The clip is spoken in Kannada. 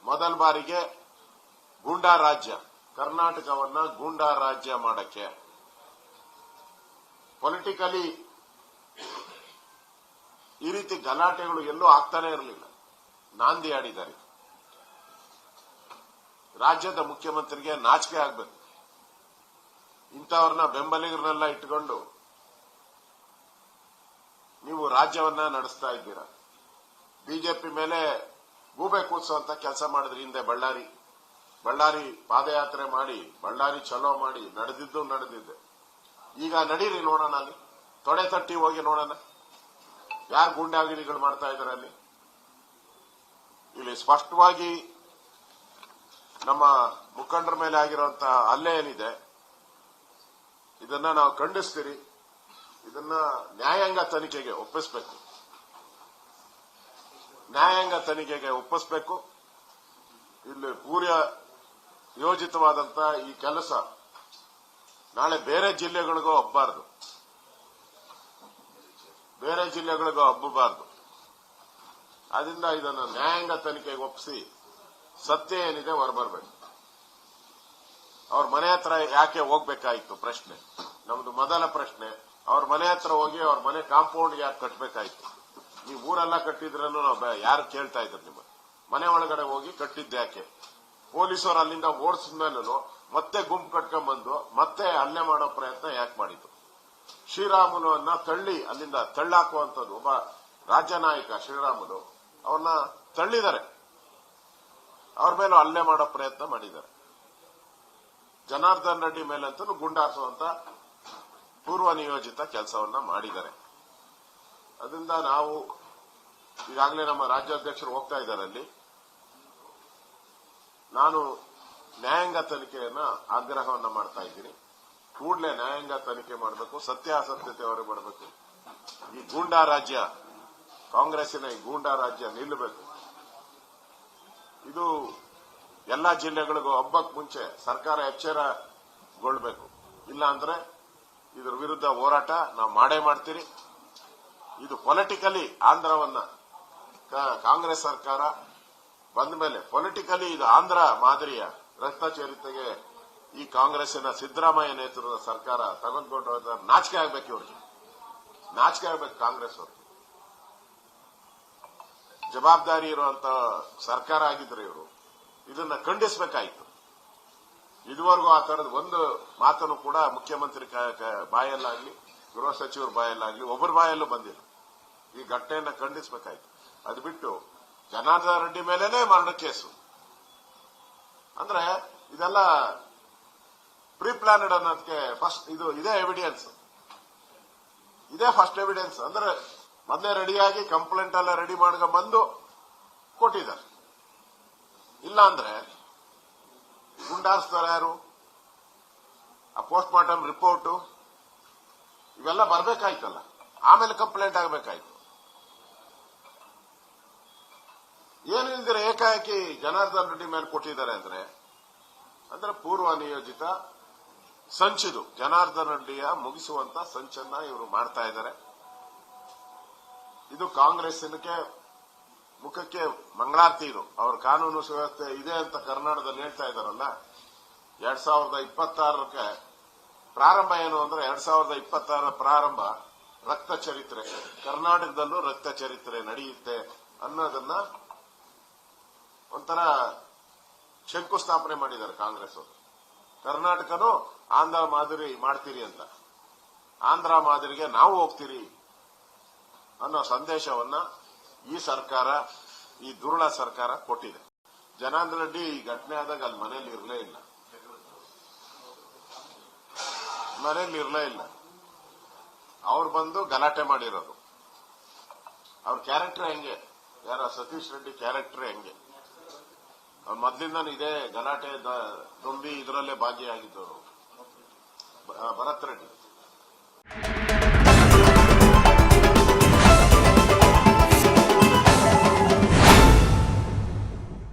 ಮೊದಲ ಬಾರಿಗೆ ಗೂಂಡಾ ರಾಜ್ಯ, ಕರ್ನಾಟಕವನ್ನ ಗೂಂಡಾ ರಾಜ್ಯ ಮಾಡಕ್ಕೆ ಪೊಲಿಟಿಕಲಿ ಈ ರೀತಿ ಗಲಾಟೆಗಳು ಎಲ್ಲೂ ಆಗ್ತಾನೆ ಇರಲಿಲ್ಲ. ನಾಂದಿ ಆಡಿದ್ದಾರೆ. ರಾಜ್ಯದ ಮುಖ್ಯಮಂತ್ರಿಗೆ ನಾಚಿಕೆ ಆಗಬೇಕು. ಇಂಥವ್ರನ್ನ ಬೆಂಬಲಿಗರನ್ನೆಲ್ಲ ಇಟ್ಟುಕೊಂಡು ನೀವು ರಾಜ್ಯವನ್ನ ನಡೆಸ್ತಾ ಇದ್ದೀರಾ. ಬಿಜೆಪಿ ಮೇಲೆ ಗೂಬೆ ಕೂರಿಸುವಂತ ಕೆಲಸ ಮಾಡಿದ್ರಿ. ಹಿಂದೆ ಬಳ್ಳಾರಿ ಪಾದಯಾತ್ರೆ ಮಾಡಿ, ಬಳ್ಳಾರಿ ಚಲೋ ಮಾಡಿ, ನಡೆದಿದ್ದೆ. ಈಗ ನಡೀರಿ ನೋಡೋಣ, ಅಲ್ಲಿ ತೊಡೆ ತಟ್ಟಿ ಹೋಗಿ ನೋಡೋಣ ಯಾರು ಗೂಂಡಾಗಿರಿಗಳು ಮಾಡ್ತಾ ಇದ್ದಾರೆ. ಇಲ್ಲಿ ಸ್ಪಷ್ಟವಾಗಿ ನಮ್ಮ ಮುಖಂಡರ ಮೇಲೆ ಆಗಿರುವಂತಹ ಹಲ್ಲೆ ಏನಿದೆ ಇದನ್ನ ನಾವು ಖಂಡಿಸ್ತೀರಿ. ಇದನ್ನ ನ್ಯಾಯಾಂಗ ತನಿಖೆಗೆ ಒಪ್ಪಿಸಬೇಕು. ಇಲ್ಲಿ ಪೂರ್ವ ಯೋಜಿತವಾದಂತ ಈ ಕೆಲಸ ನಾಳೆ ಬೇರೆ ಜಿಲ್ಲೆಗಳಿಗೂ ಹಬ್ಬಬಾರದು. ಅದರಿಂದ ಇದನ್ನು ನ್ಯಾಯಾಂಗ ತನಿಖೆಗೆ ಒಪ್ಪಿಸಿ ಸತ್ಯ ಏನಿದೆ ಹೊರಬರಬೇಕು. ಅವ್ರ ಮನೆ ಹತ್ರ ಯಾಕೆ ಹೋಗ್ಬೇಕಾಯ್ತು ಪ್ರಶ್ನೆ, ನಮ್ದು ಮೊದಲ ಪ್ರಶ್ನೆ. ಅವ್ರ ಮನೆ ಹತ್ರ ಹೋಗಿ ಅವ್ರ ಮನೆ ಕಾಂಪೌಂಡ್ ಯಾಕೆ ಕಟ್ಟಬೇಕಾಯ್ತು? ನೀವು ಊರೆಲ್ಲ ಕಟ್ಟಿದ್ರೂ ನಾವು ಯಾರು ಕೇಳ್ತಾ ಇದ್ರು? ನಿಮ್ಮ ಮನೆ ಒಳಗಡೆ ಹೋಗಿ ಕಟ್ಟಿದ್ದೆ ಯಾಕೆ? ಪೊಲೀಸರು ಅಲ್ಲಿಂದ ಓಡಿಸಿದ ಮೇಲೂ ಮತ್ತೆ ಗುಂಪು ಕಟ್ಕೊಂಡ್ಬಂದು ಮತ್ತೆ ಹಲ್ಲೆ ಮಾಡೋ ಪ್ರಯತ್ನ ಯಾಕೆ ಮಾಡಿದ್ರು? ಶ್ರೀರಾಮುಲುವನ್ನ ಅಲ್ಲಿಂದ ತಳ್ಳಾಕುವಂಥದ್ದು ಒಬ್ಬ ರಾಜ್ಯ ನಾಯಕ ಶ್ರೀರಾಮುಲು, ಅವ್ರನ್ನ ತಳ್ಳಿದ್ದಾರೆ. ಅವ್ರ ಮೇಲೂ ಹಲ್ಲೆ ಮಾಡೋ ಪ್ರಯತ್ನ ಮಾಡಿದ್ದಾರೆ. ಜನಾರ್ದನ್ ರೆಡ್ಡಿ ಮೇಲಂತೂ ಗುಂಡಾರಿಸುವಂತ ಪೂರ್ವ ನಿಯೋಜಿತ ಕೆಲಸವನ್ನ ಮಾಡಿದ್ದಾರೆ. ಅದರಿಂದ ನಾವು ಈಗಾಗಲೇ ನಮ್ಮ ರಾಜ್ಯಾಧ್ಯಕ್ಷರು ಹೋಗ್ತಾ ಇದ್ದಾರೆ ಅಲ್ಲಿ. ನಾನು ನ್ಯಾಯಾಂಗ ತನಿಖೆಯನ್ನ ಆಗ್ರಹವನ್ನ ಮಾಡ್ತಾ ಇದ್ದೀನಿ. ಕೂಡಲೇ ನ್ಯಾಯಾಂಗ ತನಿಖೆ ಮಾಡಬೇಕು, ಸತ್ಯಾಸತ್ಯತೆ ಹೊರಗೆ ಬರಬೇಕು. ಈ ಗೂಂಡಾ ರಾಜ್ಯ, ಕಾಂಗ್ರೆಸ್ಸಿನ ಈ ಗೂಂಡಾ ರಾಜ್ಯ ನಿಲ್ಲಬೇಕು. ಇದು ಎಲ್ಲಾ ಜಿಲ್ಲೆಗಳಿಗೂ ಹಬ್ಬಕ್ಕೆ ಮುಂಚೆ ಸರ್ಕಾರ ಎಚ್ಚರಗೊಳ್ಳಬೇಕು. ಇಲ್ಲ ಅಂದ್ರೆ ಇದ್ರ ವಿರುದ್ಧ ಹೋರಾಟ ನಾವು ಮಾಡೇ ಮಾಡ್ತೀರಿ. ಇದು ಪೊಲಿಟಿಕಲಿ ಆಂಧ್ರವನ್ನ ಕಾಂಗ್ರೆಸ್ ಸರ್ಕಾರ ಬಂದ ಮೇಲೆ ಪೊಲಿಟಿಕಲಿ ಇದು ಆಂಧ್ರ ಮಾದರಿಯ ರಕ್ತ ಚರಿತೆಗೆ ಈ ಕಾಂಗ್ರೆಸ್ಸಿನ ಸಿದ್ದರಾಮಯ್ಯ ನೇತೃತ್ವದ ಸರ್ಕಾರ ತೆಗೆದುಕೊಂಡು ನಾಚಿಕೆ ಆಗ್ಬೇಕು. ಇವ್ರಿಗೆ ನಾಚಿಕೆ ಆಗ್ಬೇಕು. ಕಾಂಗ್ರೆಸ್ ಅವ್ರಿಗೆ ಜವಾಬ್ದಾರಿ ಇರುವಂತ ಸರ್ಕಾರ ಆಗಿದ್ರೆ ಇವರು ಇದನ್ನ ಖಂಡಿಸಬೇಕಾಯಿತು. ಇದುವರೆಗೂ ಆ ತರದ ಒಂದು ಮಾತನ್ನು ಕೂಡ ಮುಖ್ಯಮಂತ್ರಿ ಬಾಯಲ್ಲಾಗ್ಲಿ, ಗೃಹ ಸಚಿವರ ಬಾಯಲ್ಲಾಗ್ಲಿ, ಒಬ್ಬರ ಬಾಯಲ್ಲೂ ಬಂದಿಲ್ಲ. ಈ ಘಟನೆಯನ್ನ ಖಂಡಿಸಬೇಕಾಯ್ತು. ಅದು ಬಿಟ್ಟು ಜನಾರ್ದನ್ ರೆಡ್ಡಿ ಮೇಲೇನೆ ಮರಣ ಕೇಸು ಅಂದ್ರೆ ಇದೆಲ್ಲ ಪ್ರೀ ಪ್ಲಾನೆಡ್ ಅನ್ನೋದಕ್ಕೆ ಇದೇ ಫಸ್ಟ್ ಎವಿಡೆನ್ಸ್. ಅಂದ್ರೆ ಮೊದಲೇ ರೆಡಿಯಾಗಿ ಕಂಪ್ಲೇಂಟ್ ಎಲ್ಲ ರೆಡಿ ಮಾಡ್ಕೊಂಡ್ ಬಂದು ಕೊಟ್ಟಿದ್ದಾರೆ. ಇಲ್ಲ ಅಂದ್ರೆ ಗುಂಡಾರಿಸ್ತಾರೆ ಯಾರು? ಆ ಪೋಸ್ಟ್ ಮಾರ್ಟಮ್ ರಿಪೋರ್ಟ್ ಇವೆಲ್ಲ ಬರ್ಬೇಕಾಯ್ತಲ್ಲ, ಆಮೇಲೆ ಕಂಪ್ಲೇಂಟ್ ಆಗಬೇಕಾಯ್ತು. ಏನಿಲ್ದಿರ ಏಕಾಏಕಿ ಜನಾರ್ದನ್ ರೆಡ್ಡಿ ಮೇಲೆ ಕೊಟ್ಟಿದ್ದಾರೆ ಅಂದ್ರೆ ಪೂರ್ವ ನಿಯೋಜಿತ ಸಂಚಿದು ಜನಾರ್ದನ್ ರೆಡ್ಡಿಯ ಮುಗಿಸುವಂತ ಸಂಚನ್ನ ಇವರು ಮಾಡ್ತಾ ಇದ್ದಾರೆ. ಇದು ಕಾಂಗ್ರೆಸ್ಸಿನಕ್ಕೆ ಮುಖಕ್ಕೆ ಮಂಗಳಾರತಿ. ಇದು ಅವ್ರ ಕಾನೂನು ಸುವ್ಯವಸ್ಥೆ ಇದೆ ಅಂತ ಕರ್ನಾಟಕದಲ್ಲಿ ಹೇಳ್ತಾ ಇದ್ದಾರಲ್ಲ. 2026ಕ್ಕೆ ಪ್ರಾರಂಭ ಏನು ಅಂದ್ರೆ 2026 ಪ್ರಾರಂಭ ರಕ್ತ ಚರಿತ್ರೆ, ಕರ್ನಾಟಕದಲ್ಲೂ ರಕ್ತ ಚರಿತ್ರೆ ನಡೆಯುತ್ತೆ ಅನ್ನೋದನ್ನ ಒಂಥರ ಶಂಕುಸ್ಥಾಪನೆ ಮಾಡಿದ್ದಾರೆ ಕಾಂಗ್ರೆಸ್ ಅವರು. ಕರ್ನಾಟಕನೂ ಆಂಧ್ರ ಮಾದರಿ ಮಾಡ್ತೀರಿ ಅಂತ, ಆಂಧ್ರ ಮಾದರಿಗೆ ನಾವು ಹೋಗ್ತೀರಿ ಅನ್ನೋ ಸಂದೇಶವನ್ನ ಈ ಸರ್ಕಾರ, ಈ ದುರುಳ ಸರ್ಕಾರ ಕೊಟ್ಟಿದೆ. ಜನಾರ್ದನ್ ರೆಡ್ಡಿ ಈ ಘಟನೆ ಆದಾಗ ಅಲ್ಲಿ ಮನೇಲಿ ಇರಲೇ ಇಲ್ಲ. ಅವ್ರು ಬಂದು ಗಲಾಟೆ ಮಾಡಿರೋದು. ಅವ್ರ ಕ್ಯಾರೆಕ್ಟರ್ ಹೆಂಗೆ, ಯಾರ ಸತೀಶ್ ರೆಡ್ಡಿ ಕ್ಯಾರೆಕ್ಟರ್ ಹೆಂಗೆ, ಅವ್ರು ಮೊದ್ಲಿಂದ ಇದೇ ಗಲಾಟೆ ದೊಂಬಿ ಇದರಲ್ಲೇ ಭಾಗಿಯಾಗಿದ್ದವರು ಭರತ್ ರೆಡ್ಡಿ.